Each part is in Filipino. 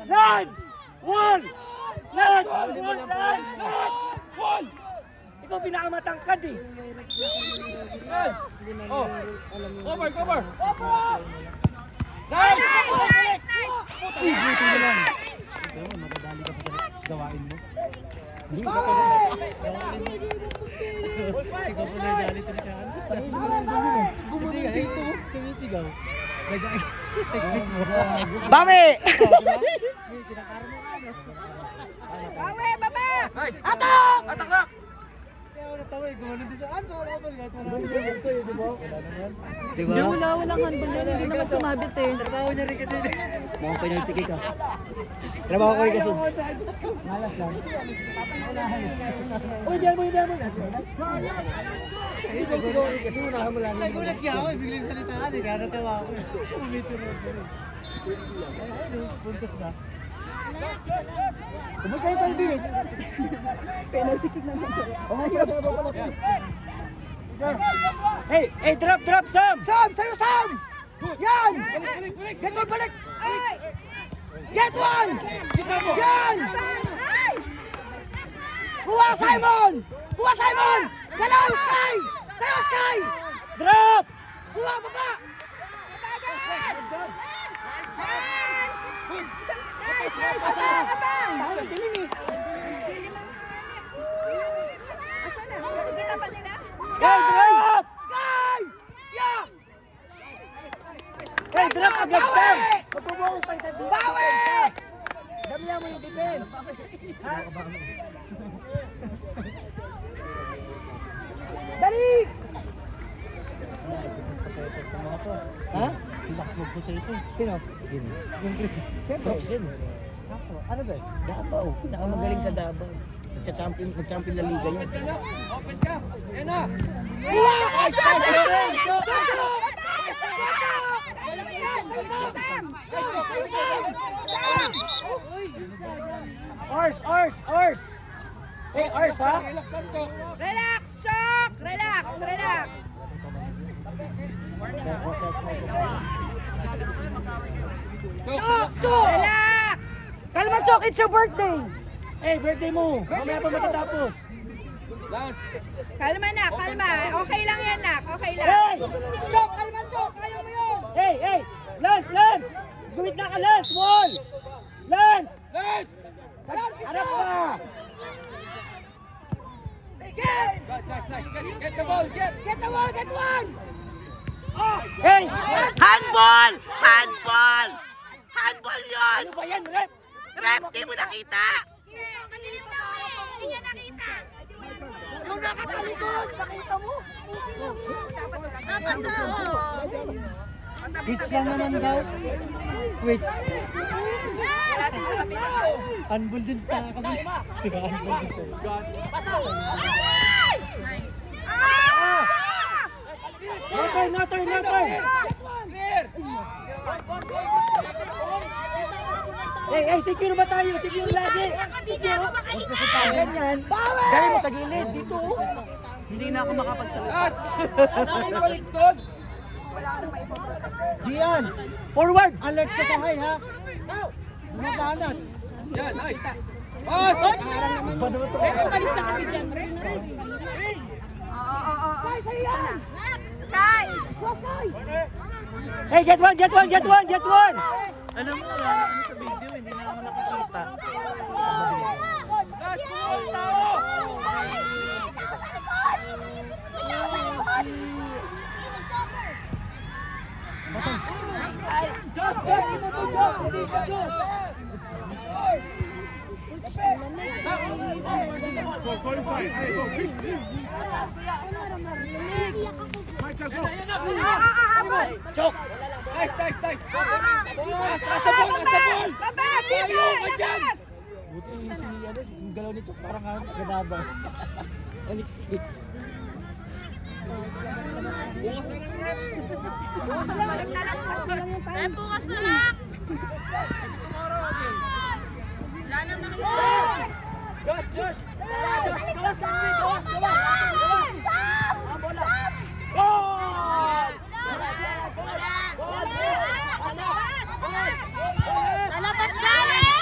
Lance! One! Lance! One! Ikaw pinakamatangkad eh. Oh! Cover! Cover! Nice! Nice! Buti na lang. Pero madadali ka pa sa gawain mo. Hindi ka Ikaw pa nadali ito siya. Hindi ka, ito, sumisigaw. Technique mo. Bawi! Bawi, baba! Atak! Atak na! Kaya ako natawa eh, gumano din sa ano, kapal nga. Wala Diba? Walang handball yun, hindi naman sumabit eh. Trabaho niya rin kasi. Mukhang penalty kick ah. Trabaho ko rin kasi. Malas lang. Uy, diyan mo. Siguro rin kasi unahan mo lang. Nagulat niya ako, biglang salitaan eh, kaya natawa ako. Umiti mo. Puntos na. Kumusta yung 12 minutes? Penalty kick naman siya. Hey, drop, Sam! Sam! Sa'yo, Sam! Yan! Get one, balik! Get one! Yan! Kuha, Simon! Galaw, Sky! Sa'yo, Sky! Drop! Kuha, baba! Nice! Abang! Dilim eh. Asa na? Kita pa nila? Sky, drop! Sky! Yeah! Hey, drop agad, Sam! Magbubuhos tayo sa defense. Bawi! Damihan mo yung defense. Ha? Dali! Ha? Relax mo po sa iso. Sino? Yung grip. Siyempre. Proxen. Ano ba? Davao. Pinakamagaling sa Davao. Nag-champion na liga yun. Open ka! Ayan na! Ors! Hey, Ors ha? Relax lang, Chok! Relax, Chok! Relax! Chok! Relax! Kalma, Chok, it's your birthday! Hey, birthday mo. Mamaya pa matatapos. Lance! Kalma na, kalma. Okay lang yan, nak. Okay lang. Hey! Chok, kalma, Chok! Ayaw mo yun! Hey! Lance! Gumit na ka, Lance! Wall! Lance! Lance! Harap ka! Nice! Get the ball! Get! Get one! Hey! Handball! Handball! Handball yun! Ano ba yan, rep? Rep, di mo nakita? Hindi niya nakita. Yung nakatalikod! Nakita mo? Which lang naman daw? Which? Natin sa kapila. Handball din sa kabila. Diba? Handball din sa No turn! Clear! Hey, secure ba tayo? Secure lagi! Secure! Ganyan! Dali mo sa gilid, dito oh. Hindi na ako makapagsalita. Lance! Nakakabalik doon! Gian! Forward! Alert ka sa high ha! Bumabanat! Yan, nice! Pass! Umalis ka kasi dyan. Sky! Hey, get one! Alam mo, ano sa video, hindi na ako nakikita. Lance, pull! Tao! Josh! Ito to Josh! Chok! Nice! Lance, the ball! Baba! Sige! Labas! Buti yung galaw ni Chok parang ganaba. Alexi. Bukas na ng rep! Bukas na lang! Tomorrow again! Wala nang Josh! Gawas! Lalabas na!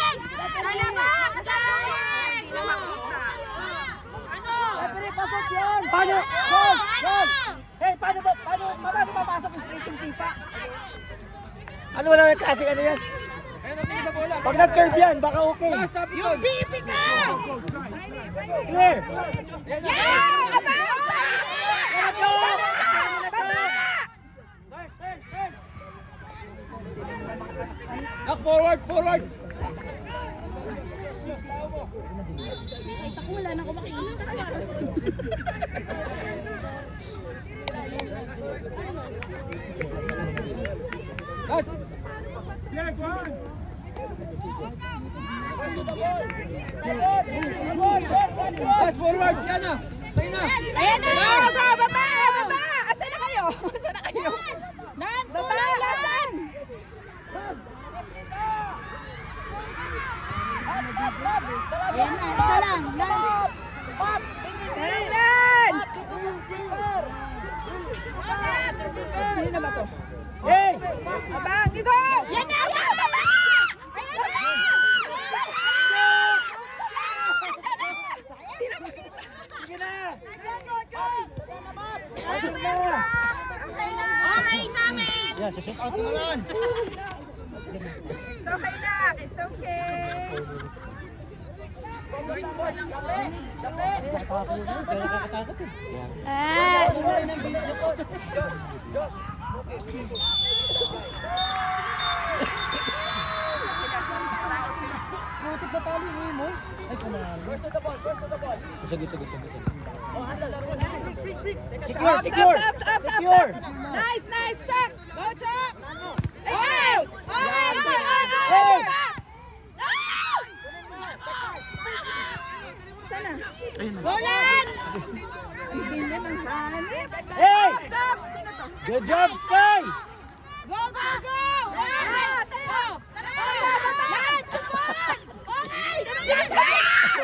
wala nang klase ano yan. Ayun, natingin sa bola. Pag nag-curve yan, baka okay. Last, stop it. Pipi ka! Clear. Yeah! About! Baba! Knock forward, forward. Wala na ako makikita. Last. Last, forward. Yan na. Tayo na. Ayan na! Baba! Baba! Baba! Asan na kayo? Asan na kayo? Lance! Baba! Lance! Ayan na, isa lang. Lance! Hey, Lance! Sino na ba to? Hey! Baba! Gigo! Yan na! Yan! Baba! Ayan na! Hindi na makita. Sige na! Okay sa amin! Yan, shoot out na lang. It's okay na. It's okay. Nakakatakot eh. Putik na tali ni mo. Ay, panalo. Secure, secure! Secure! Nice, nice. Chuck. Go, Chuck. Hey! Okay! Hey! Sana. Go, Lance! Hindi naman hanip. Hey! Stop! Sino to? Good job, Sky! Go, go, go! Ah, tayo! Lance, support! Okay! Lance,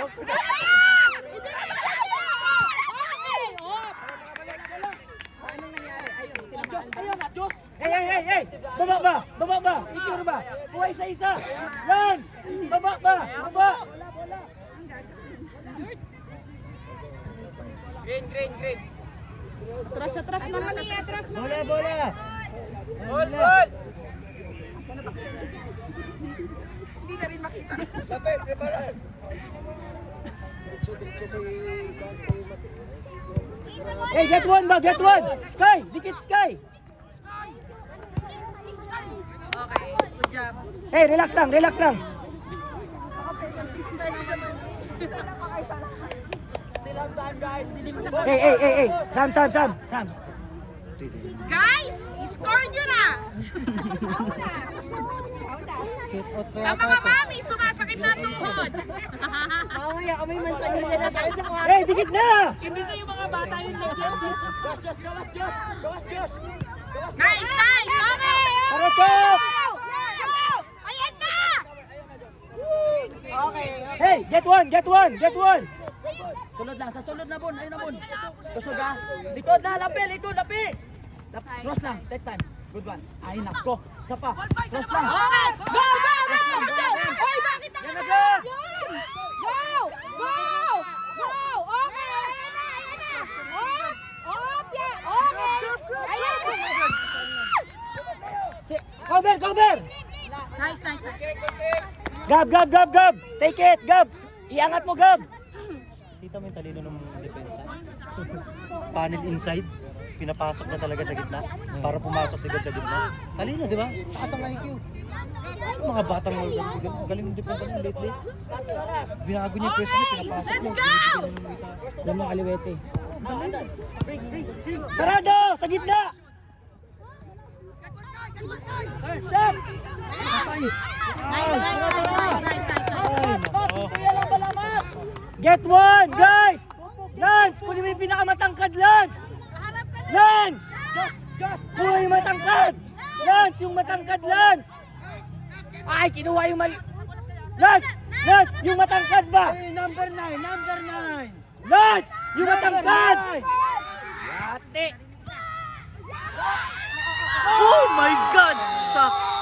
hindi naman hanip! Okay! Anong nangyari? Ayun, Hey, hey, hey, hey! Baba ba? Baba ba? Secure ba? Kuha isa-isa! Lance! Baba ba? Baba! Atras, atras, mami, atras, mami. Bola, bola! Ball, ball. Hindi na rin makita. Lapit, preparan. Hey, get one ba? Get one! Sky! Dikit Sky! Okay, good job. Hey, relax lang, relax lang! Hey, hey, hey, hey! Sam, Sam, Sam! Sam! Guys, score nyo na! Shoot out pa Ang yata mga ito. mami, sumasakit sa tuhod. Mamaya, may mansanilya na tayo sa mga... Hey, dikit na! Imbis na yung mga bata yung Nice, nice! Okay! Para Chok! Ayan na! Okay. Hey, get one, get one, get one! Sunod lang, sa sunod na Bon, ayun na Bon. Kusog ha. Likod na, lapi, likod, lapi. Cross lang, take time. Good one. Ay, nako. Isa pa. Cross lang. Okay! Go, go, go! Oy, bakit Yan na, nakakaya? go! Yun! Go! Go! Go! Okay! Ayan na, ayan na! Op! Yeah! Okay! Ayan! Cover, cover! Nice, nice, nice. Gab, Gab, Gab, Gab! Take it, Gab! Iangat mo, Gab! Kita mo yung talino ng depensa. Panel inside. Pinapasok na talaga sa gitna para pumasok sigad sa gitna. Talino, di ba? Taas ang IQ. Yung mga batang galing ng depensa ng late. Binago niya yung pwesto niya, pinapasok Let's niya. go! Binibigyan niya ng isa. Yan mga kaliwete. Talino. Sarado! Sa gitna! Shot! Nice, nice, nice, nice, nice, nice. Get one, guys! Lance! Kunin mo yung pinakamatangkad, Lance! Lance! Kuha yung matangkad! Lance! Yung matangkad, Lance! Ay, kinuha yung mali... Lance! Lance! Yung matangkad ba? Number 9, number 9. Lance! Yung matangkad! Yate! Oh my God! Shucks!